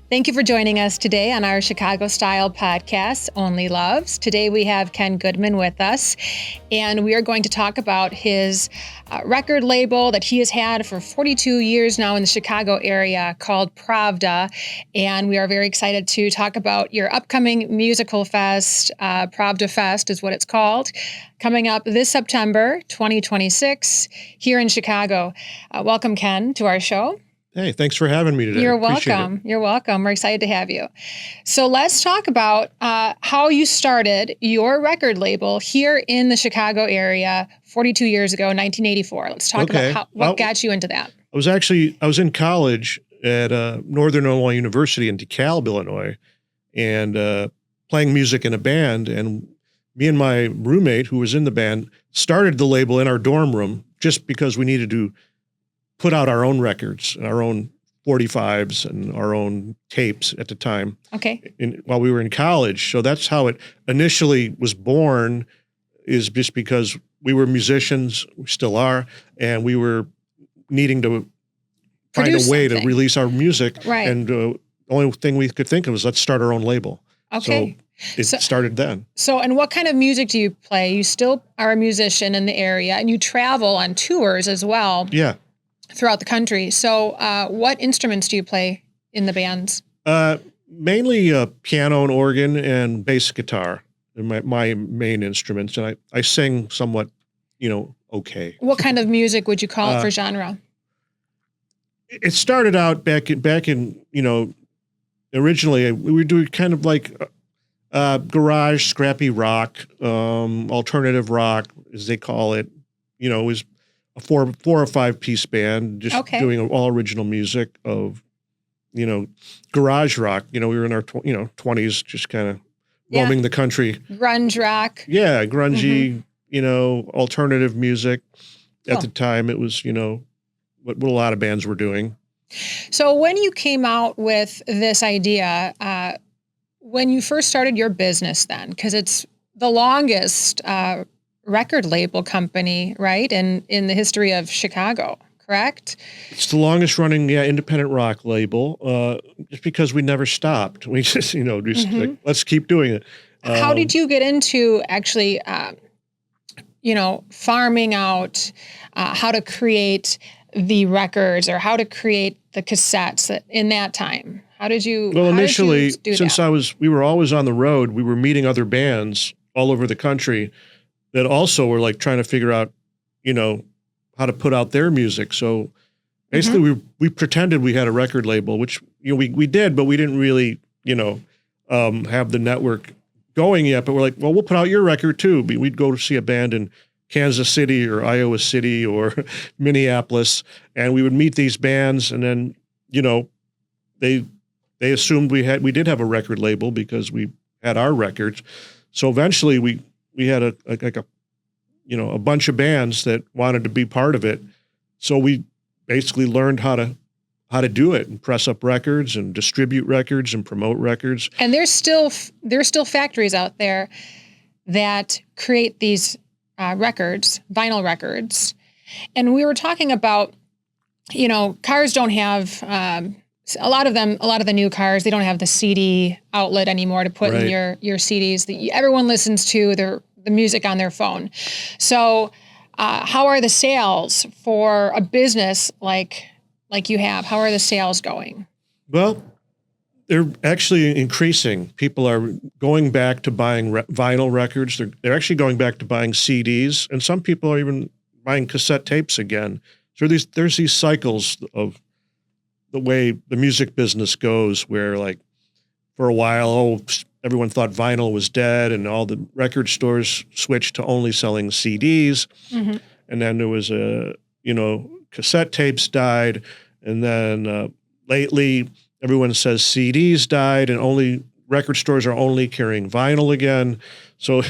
Thank you for joining us today on our Chicago-style podcast, Only Luvs. Today we have Kenn Goodman with us, and we are going to talk about his record label that he has had for 42 years now in the Chicago area called Pravda. And we are very excited to talk about your upcoming musical fest. Pravda Fest is what it's called, coming up this September 2026 here in Chicago. Welcome, Kenn, to our show. Hey, thanks for having me today. You're welcome. You're welcome. We're excited to have you. So let's talk about how you started your record label here in the Chicago area 42 years ago, 1984. Let's talk about what got you into that. I was in college at Northern Illinois University in DeKalb, Illinois, and playing music in a band. And me and my roommate, who was in the band, started the label in our dorm room just because we needed to put out our own records, our own 45s and our own tapes at the time. Okay. While we were in college. So that's how it initially was born, is just because we were musicians, we still are, and we were needing to find a way to release our music. Right. And the only thing we could think of was let's start our own label. Okay. So it started then. So, and what kind of music do you play? You still are a musician in the area, and you travel on tours as well. Yeah. Throughout the country. So what instruments do you play in the bands? Mainly piano and organ and bass guitar are my main instruments. And I sing somewhat, okay. What kind of music would you call it for genre? It started out back in, originally we were doing kind of like garage, scrappy rock, alternative rock, as they call it. It was a four or five piece band, just doing all original music of, garage rock. We were in our 20s, just kind of roaming the country. Grunge rock. Yeah, grungy, alternative music. At the time, it was, what a lot of bands were doing. So when you came out with this idea, when you first started your business then, because it's the longest record label company, right? In the history of Chicago, correct? It's the longest running, independent rock label, just because we never stopped. We just, like, let's keep doing it. How did you get into actually, farming out how to create the records or how to create the cassettes in that time? How did you? Well, initially, since we were always on the road, we were meeting other bands all over the country that also were like trying to figure out, how to put out their music. So basically we pretended we had a record label, which, we did, but we didn't really, have the network going yet. But we're like, well, we'll put out your record too. We'd go to see a band in Kansas City or Iowa City or Minneapolis, and we would meet these bands. And then, they assumed we did have a record label because we had our records. So eventually we had a bunch of bands that wanted to be part of it. So we basically learned how to do it and press up records and distribute records and promote records. And there's still factories out there that create these records, vinyl records. And we were talking about, cars don't have a lot of the new cars, they don't have the CD outlet anymore to put in your CDs that everyone listens to the music on their phone. So how are the sales for a business like you have? How are the sales going? Well, they're actually increasing. People are going back to buying vinyl records. They're actually going back to buying CDs, and some people are even buying cassette tapes again. So there's these cycles of the way the music business goes, where like for a while, everyone thought vinyl was dead, and all the record stores switched to only selling CDs. And then there was cassette tapes died, and then lately everyone says CDs died, and only record stores are only carrying vinyl again. So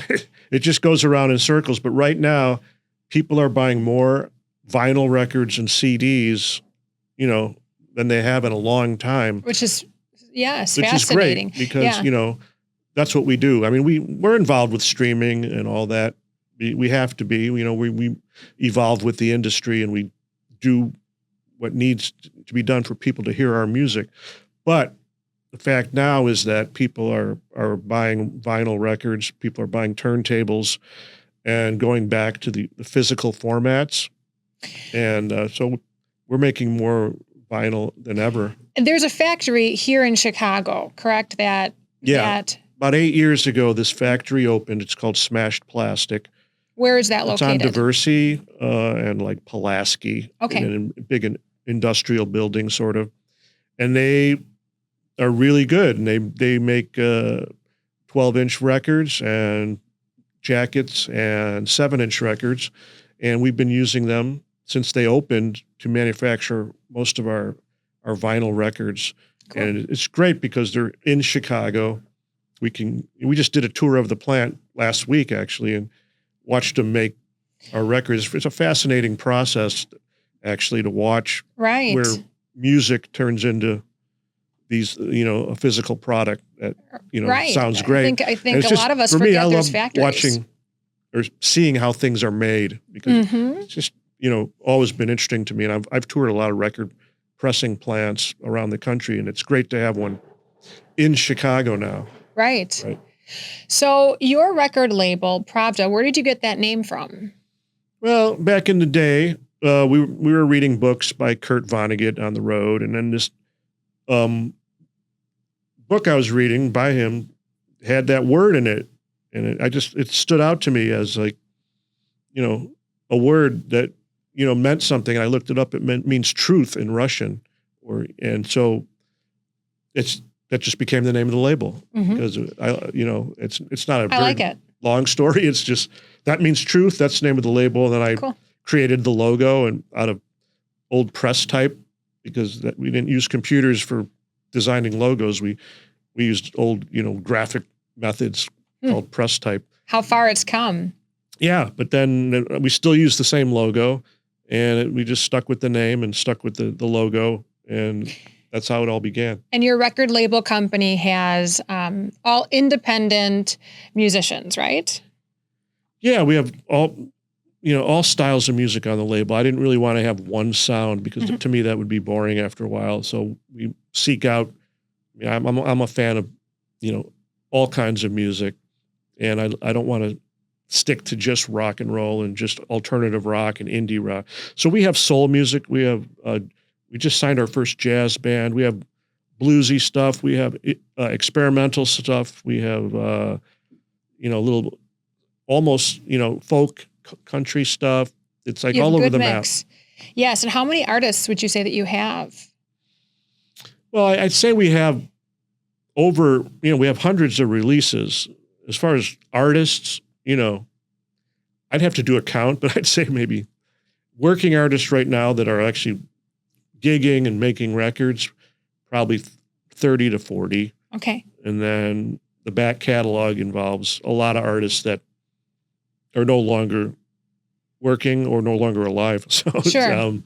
it just goes around in circles. But right now, people are buying more vinyl records and CDs, than they have in a long time. Which is, it's which fascinating. Is great because, that's what we do. I mean, we're involved with streaming and all that. We have to be, we evolve with the industry, and we do what needs to be done for people to hear our music. But the fact now is that people are buying vinyl records, people are buying turntables, and going back to the physical formats. And so we're making more vinyl than ever. And there's a factory here in Chicago, correct? That about 8 years ago, this factory opened. It's called Smashed Plastic. Where is that located? It's on Diversey and like Pulaski. Okay. In a big industrial building, sort of. And they are really good. And they make 12-inch records and jackets and 7-inch records. And we've been using them since they opened to manufacture most of our vinyl records. Cool. And it's great because they're in Chicago. We just did a tour of the plant last week, actually, and watched them make our records. It's a fascinating process, actually, to watch where music turns into these, a physical product that, sounds great. I think a lot of us forget there's factories. Watching or seeing how things are made, because it's just, always been interesting to me. And I've toured a lot of record pressing plants around the country, and it's great to have one in Chicago now. Right. So your record label, Pravda, where did you get that name from? Well, back in the day, we were reading books by Kurt Vonnegut on the road, and then this book I was reading by him had that word in it, and it stood out to me as like, a word that meant something. I looked it up. It means truth in Russian, and so that just became the name of the label, because it's not a very long story. It's just that means truth. That's the name of the label. And then I created the logo and out of old press type, because we didn't use computers for designing logos. We used old graphic methods called press type. How far it's come. Yeah, but then we still use the same logo, and we just stuck with the name and stuck with the logo, and that's how it all began. And your record label company has all independent musicians, right? Yeah, we have all styles of music on the label. I didn't really want to have one sound, because to me that would be boring after a while. So we seek out. I'm a fan of all kinds of music, and I don't want to stick to just rock and roll and just alternative rock and indie rock. So we have soul music. We have. We just signed our first jazz band. We have bluesy stuff. We have experimental stuff. We have, little, almost, folk country stuff. It's like all over the map. Yes. And how many artists would you say that you have? Well, I'd say we have we have hundreds of releases. As far as artists, I'd have to do a count, but I'd say maybe working artists right now that are actually gigging and making records, probably 30 to 40. Okay. And then the back catalog involves a lot of artists that are no longer working or no longer alive. So sure.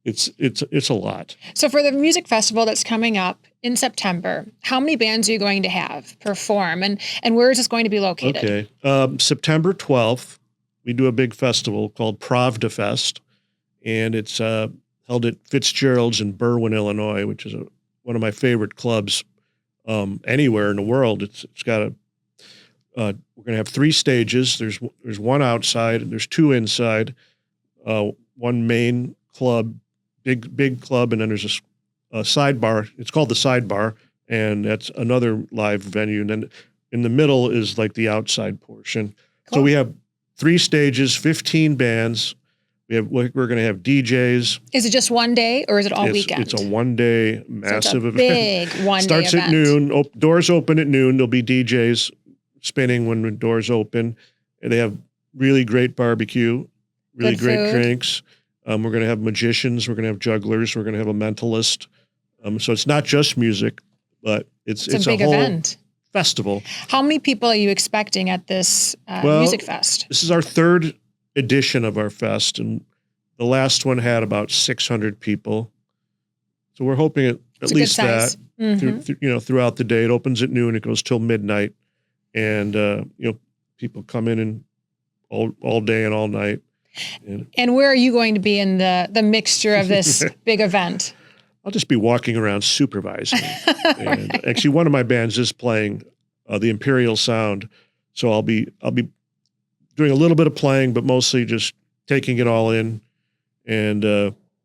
It's a lot. So for the music festival that's coming up in September, how many bands are you going to have perform, and where is this going to be located? Okay. September 12th, we do a big festival called Pravda Fest, and it's held at Fitzgerald's in Berwyn, Illinois, which is one of my favorite clubs anywhere in the world. It's got we're going to have 3 stages. There's one outside and there's 2 inside. One main club, big club, and then there's a sidebar. It's called the Sidebar, and that's another live venue. And then in the middle is like the outside portion. Cool. So we have 3 stages, 15 bands. We're going to have DJs. Is it just one day, or is it all weekend? It's a one-day massive event. Big one-day Starts event. at noon. Doors open at noon. There'll be DJs spinning when the doors open. And they have really great barbecue, really great drinks. We're going to have magicians. We're going to have jugglers. We're going to have a mentalist. So it's not just music, but it's a big whole event. Festival. How many people are you expecting at this music fest? This is our 3rd edition of our fest, and the last one had about 600 people. So we're hoping at least that throughout the day. It opens at noon, it goes till midnight, and people come in and all day and all night. And where are you going to be in the mixture of this big event? I'll just be walking around supervising. And actually, one of my bands is playing the Imperial Sound, so I'll be doing a little bit of playing, but mostly just taking it all in and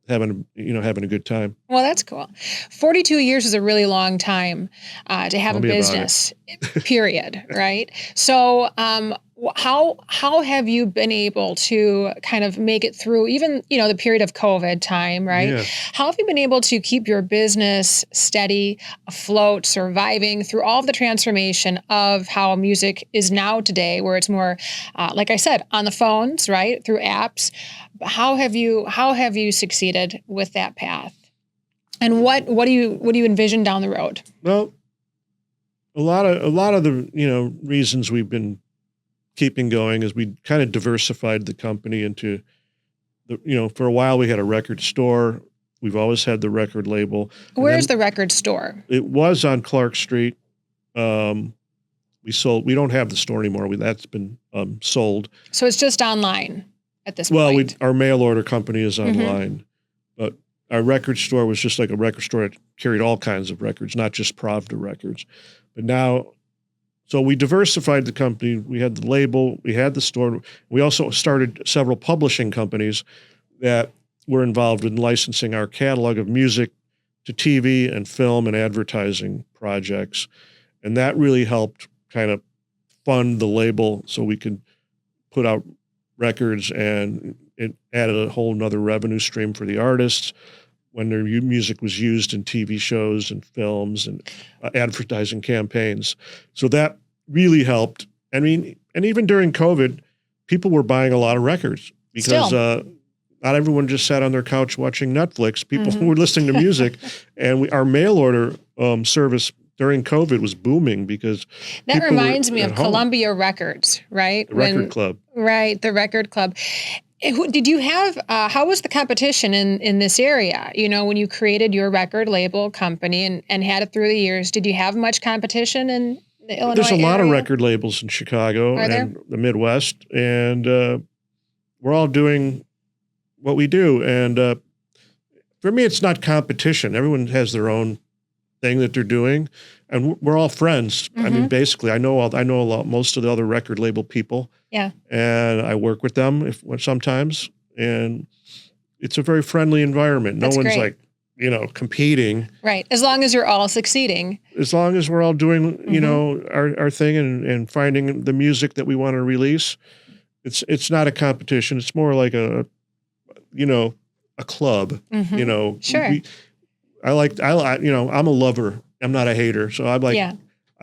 having a good time. Well, that's cool. 42 years is a really long time to have a business, period, right? So how have you been able to kind of make it through even, the period of COVID time, right? Yeah. How have you been able to keep your business steady, afloat, surviving through all of the transformation of how music is now today, where it's more, like I said, on the phones, right? Through apps. How have you succeeded with that path? And what do you envision down the road? Well, a lot of the reasons we've been keeping going is we kind of diversified the company into for a while we had a record store. We've always had the record label. Where's the record store? It was on Clark Street. We don't have the store anymore. That's been sold. So it's just online at this point. Well, our mail order company is online, but our record store was just like a record store that carried all kinds of records, not just Pravda records. But now, so we diversified the company. We had the label, we had the store. We also started several publishing companies that were involved in licensing our catalog of music to TV and film and advertising projects. And that really helped kind of fund the label so we could put out records, and it added a whole nother revenue stream for the artists when their music was used in TV shows and films and advertising campaigns. So that really helped. I mean, and even during COVID, people were buying a lot of records because not everyone just sat on their couch watching Netflix. People were listening to music, and our mail order service during COVID was booming because that reminds me of Columbia Records, right? The record club. Right, the record club. Did you have, how was the competition in this area? When you created your record label company and had it through the years, did you have much competition in the Illinois There's a lot area? of record labels in Chicago and the Midwest, and we're all doing what we do. And for me, it's not competition. Everyone has their own thing that they're doing, and we're all friends. I mean, basically, I know most of the other record label people. Yeah, and I work with them sometimes, and it's a very friendly environment. No one's great. Like competing. Right, as long as you're all succeeding. As long as we're all doing our thing and finding the music that we want to release, it's not a competition. It's more like a club. Sure. I'm a lover. I'm not a hater. So I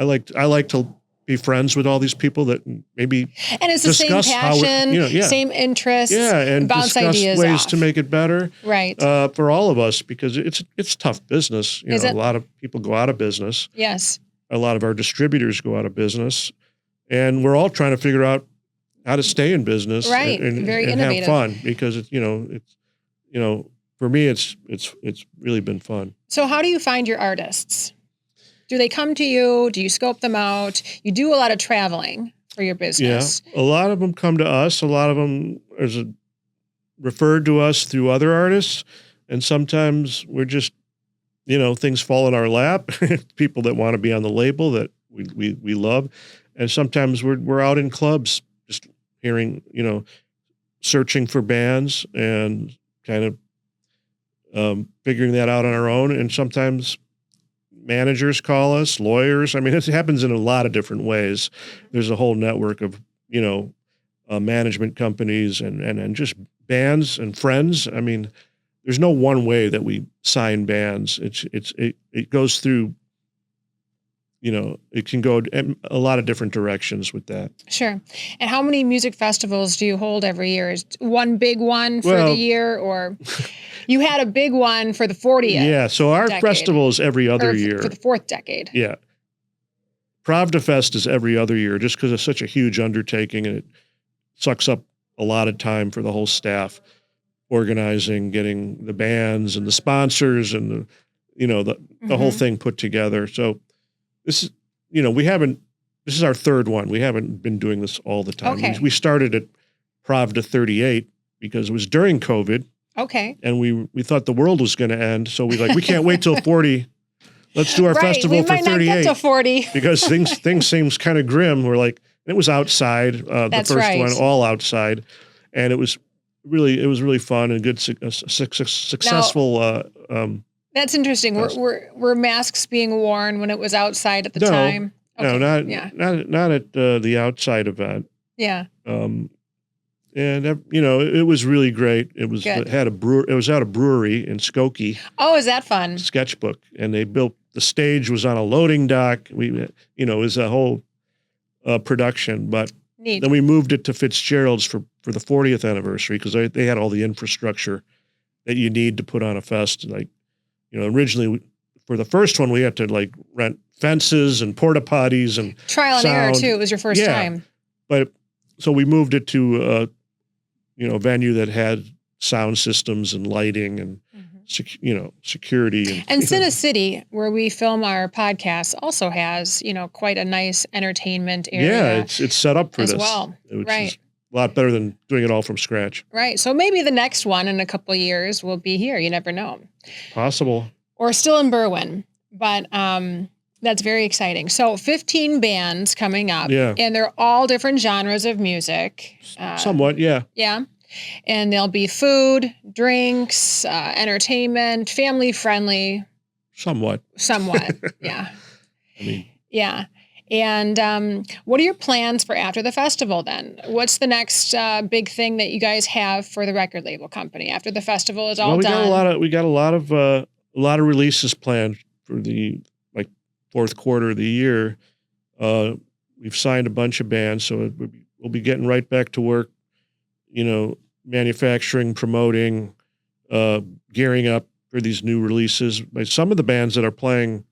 like to be friends with all these people that maybe and it's the same passion, same interests, and bounce discuss ideas ways off. to make it better, right? For all of us, because it's tough business. A lot of people go out of business. Yes, a lot of our distributors go out of business, and we're all trying to figure out how to stay in business, right? And Very innovative. Have fun, because for me it's really been fun. So how do you find your artists? Do they come to you? Do you scope them out? You do a lot of traveling for your business. Yeah, a lot of them come to us. A lot of them are referred to us through other artists. And sometimes we're just, things fall in our lap. People that want to be on the label that we love. And sometimes we're out in clubs just hearing, searching for bands and kind of figuring that out on our own. And sometimes managers call us, lawyers. I mean, it happens in a lot of different ways. There's a whole network of, management companies and just bands and friends. I mean, there's no one way that we sign bands. It goes through, it can go a lot of different directions with that. Sure. And how many music festivals do you hold every year? Is one big one for the year, or you had a big one for the 40th? Yeah. So our festival is every other year. For the fourth decade. Yeah. Pravda Fest is every other year just because it's such a huge undertaking, and it sucks up a lot of time for the whole staff, organizing, getting the bands and the sponsors and the whole thing put together. So this is, this is our third one. We haven't been doing this all the time. Okay. We started at Pravda 38 because it was during COVID. Okay. And we thought the world was going to end. So we can't wait till 40. Let's do our festival for 38. We might not get to 40. Because things seems kind of grim. We're like, it was outside, the first one, all outside. And it was really fun and good, successful. That's interesting. Were masks being worn when it was outside at the time? Okay. No, not at the outside event. Yeah. And it was really great. It was It was at a brewery in Skokie. Oh, is that fun? Sketchbook, and they built the stage was on a loading dock. It was a whole production. But neat. Then we moved it to Fitzgerald's for the 40th anniversary because they had all the infrastructure that you need to put on a fest. Like, originally for the first one we had to like rent fences and porta potties and trial and error too. It was your first time. But so we moved it to a venue that had sound systems and lighting and security. And CineCity, where we film our podcasts, also has quite a nice entertainment area. Yeah, it's set up for as this well. Which right. is a lot better than doing it all from scratch. Right. So maybe the next one in a couple of years will be here. You never know. Possible. Or still in Berwyn. But that's very exciting. So 15 bands coming up. Yeah. And they're all different genres of music. Somewhat, yeah. Yeah. And there'll be food, drinks, entertainment, family friendly. Somewhat. Yeah. Yeah. And what are your plans for after the festival then? What's the next big thing that you guys have for the record label company after the festival is all done? We got a lot of releases planned for the fourth quarter of the year. We've signed a bunch of bands, so we'll be getting right back to work. Manufacturing, promoting, gearing up for these new releases. Some of the bands that are playing,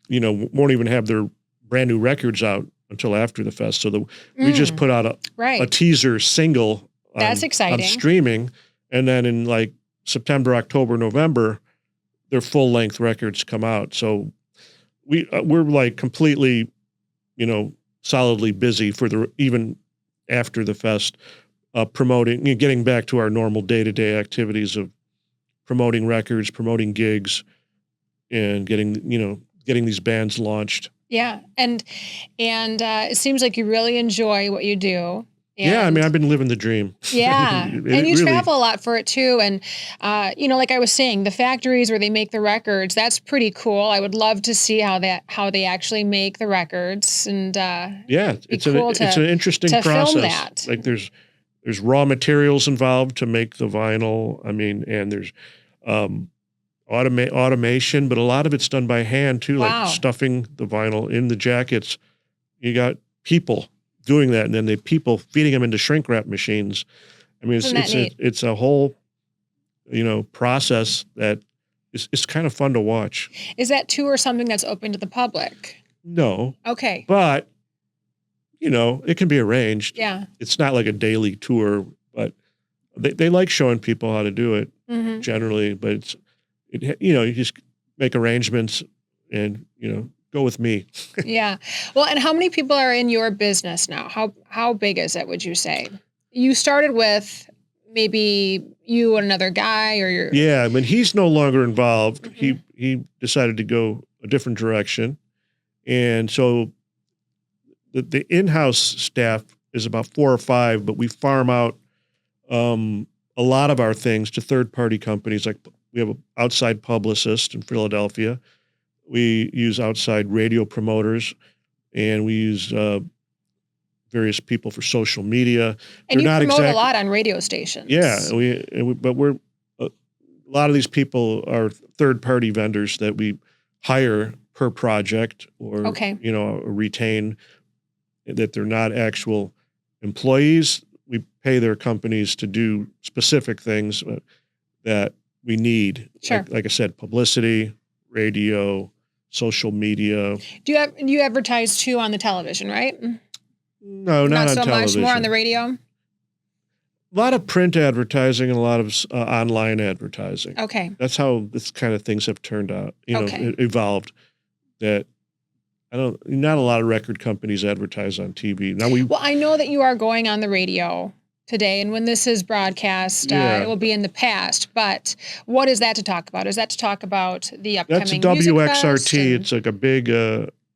won't even have their brand new records out until after the fest. So we just put out a teaser single. That's exciting. On streaming, and then in September, October, November, their full length records come out. So we're completely, solidly busy for even after the fest. Promoting, getting back to our normal day-to-day activities of promoting records, promoting gigs, and getting these bands launched. Yeah, and it seems like you really enjoy what you do. Yeah, I've been living the dream. Yeah, and you travel a lot for it too. And like I was saying, the factories where they make the records, that's pretty cool. I would love to see how they actually make the records. And it's an interesting process. Film that. There's raw materials involved to make the vinyl. And there's automation, but a lot of it's done by hand too, like stuffing the vinyl in the jackets. You got people doing that, and then people feeding them into shrink wrap machines. It's a whole, process that it's kind of fun to watch. Is that tour something that's open to the public? No. Okay. But it can be arranged. Yeah. It's not like a daily tour, but they like showing people how to do it generally. But you just make arrangements and, go with me. Yeah. Well, and how many people are in your business now? How big is it, would you say? You started with maybe you and another guy or your... Yeah. He's no longer involved. He decided to go a different direction. And so the in-house staff is about 4 or 5, but we farm out a lot of our things to third-party companies. Like we have an outside publicist in Philadelphia. We use outside radio promoters, and we use various people for social media. And you promote a lot on radio stations. Yeah, but a lot of these people are third-party vendors that we hire per project or retain. That they're not actual employees. We pay their companies to do specific things that we need. Sure. Like I said, publicity, radio, social media. Do you advertise too on the television, right? No, not on so television. Much, more on the radio? A lot of print advertising and a lot of online advertising. Okay. That's how this kind of things have turned out, evolved. That not a lot of record companies advertise on TV. Now I know that you are going on the radio today. And when this is broadcast, Yeah. it will be in the past. But what is that to talk about? Is that to talk about the That's upcoming music fest? WXRT. It's like a big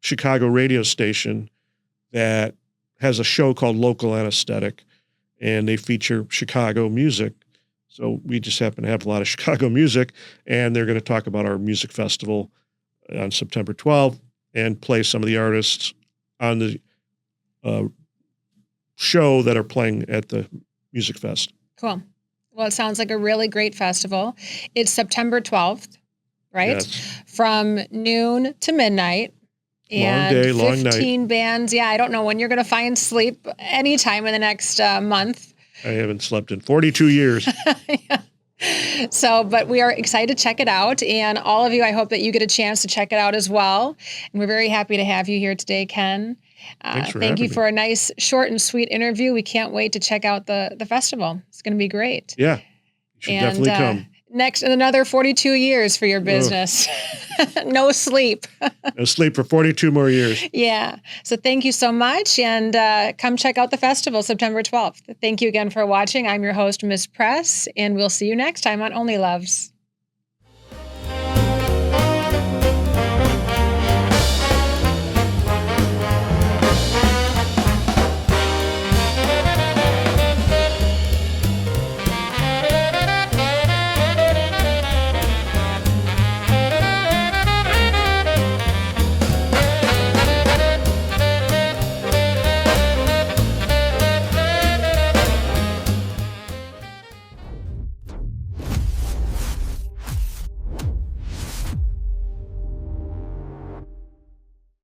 Chicago radio station that has a show called Local Anesthetic, and they feature Chicago music. So we just happen to have a lot of Chicago music, and they're going to talk about our music festival on September 12th and play some of the artists on the show that are playing at the Music Fest. Cool. Well, it sounds like a really great festival. It's September 12th, right? Yes. From noon to midnight. Long day, long night. 15 bands. Yeah, I don't know when you're going to find sleep anytime in the next month. I haven't slept in 42 years. Yeah. So, but we are excited to check it out. And all of you, I hope that you get a chance to check it out as well. And we're very happy to have you here today, Ken. Thank you for a nice, short and sweet interview. We can't wait to check out the festival. It's going to be great. Yeah, you should definitely come. Next, in another 42 years for your business. No sleep. No sleep for 42 more years. Yeah. So thank you so much. And come check out the festival September 12th. Thank you again for watching. I'm your host, Miss Press, and we'll see you next time on Only Luvs.